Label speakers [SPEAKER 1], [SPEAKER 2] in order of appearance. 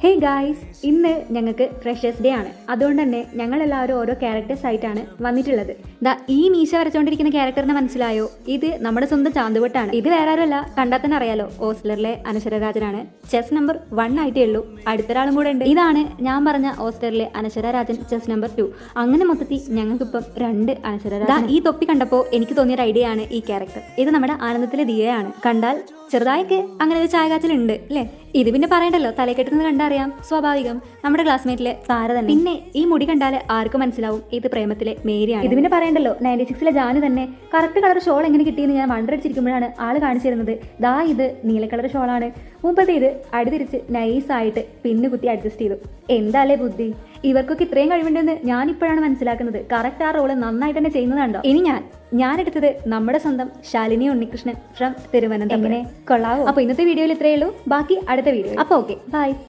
[SPEAKER 1] Hey guys, ഇന്ന് ഞങ്ങൾക്ക് freshers day ആണ്. അതുകൊണ്ട് തന്നെ ഞങ്ങളെല്ലാവരും ഓരോ ക്യാരക്ടേഴ്സ് ആയിട്ടാണ് വന്നിട്ടുള്ളത്. ഈ മീശ വരച്ചുകൊണ്ടിരിക്കുന്ന ക്യാരക്ടറിനെ മനസ്സിലായോ? ഇത് നമ്മുടെ സ്വന്തം ചാന്തുവട്ടാണ്. ഇത് വേറെ ആരുമല്ല, കണ്ടാൽ തന്നെ അറിയാലോ, ഓസ്ലറിലെ അനശ്വരരാജനാണ്. ചെസ് നമ്പർ 1 ആയിട്ടേ ഉള്ളൂ. അടുത്തൊരാളും കൂടെ ഉണ്ട്. ഇതാണ് ഞാൻ പറഞ്ഞ ഓസ്ലറിലെ അനശ്വരരാജൻ, ചെസ് നമ്പർ 2. അങ്ങനെ മൊത്തത്തിൽ ഞങ്ങൾക്കിപ്പം 2 അനശ്വരരാജൻ. ഈ തൊപ്പി കണ്ടപ്പോൾ എനിക്ക് തോന്നിയൊരു ഐഡിയ ആണ് ഈ ക്യാരക്ടർ. ഇത് നമ്മുടെ ആനന്ദത്തിലെ ദിയയാണ്. കണ്ടാൽ ചെറുതായൊക്കെ അങ്ങനെ ഒരു ചായകാച്ചിലുണ്ട് അല്ലേ? ഇത് പിന്നെ പറയണ്ടല്ലോ, തലക്കെട്ടുന്നത് കണ്ടറിയാം, സ്വാഭാവികം. നമ്മുടെ ക്ലാസ്മേറ്റിലെ താര തന്നെ. പിന്നെ ഈ മുടി കണ്ടാൽ ആർക്കും മനസ്സിലാവും ഇത് പ്രേമത്തിലെ മേരിയാണ്. ഇത് പിന്നെ പറയണ്ടല്ലോ, 96-ലെ ജാനു തന്നെ. കറക്റ്റ് കളർ ഷോൾ എങ്ങനെ കിട്ടിയെന്ന് ഞാൻ വണ്ടടിച്ചിരിക്കുമ്പോഴാണ് ആള് കാണിച്ചു തരുന്നത്. ഇത് നീല കളർ ഷോളാണ്. മുമ്പത്തെ ഇത് അടിതിരിച്ച് നൈസായിട്ട് പിന്നു കുത്തി അഡ്ജസ്റ്റ് ചെയ്തു. എന്താല്ലേ ബുദ്ധി! ഇവർക്കൊക്കെ ഇത്രയും കഴിവുണ്ടെന്ന് ഞാനിപ്പോഴാണ് മനസ്സിലാക്കുന്നത്. കറക്റ്റ് ആ റോള് നന്നായിട്ട് തന്നെ ചെയ്യുന്നതുണ്ടോ? ഇനി ഞാൻ എടുത്തത് നമ്മുടെ സ്വന്തം ശാലിനി ഉണ്ണികൃഷ്ണൻ ഫ്രം തിരുവനന്തപുരം. എങ്ങനെ കൊള്ളാവോ? അപ്പൊ ഇന്നത്തെ വീഡിയോയിൽ ഇത്രയേ ഉള്ളൂ. ബാക്കി അടുത്ത വീഡിയോ. അപ്പൊ ഓക്കെ, ബൈ.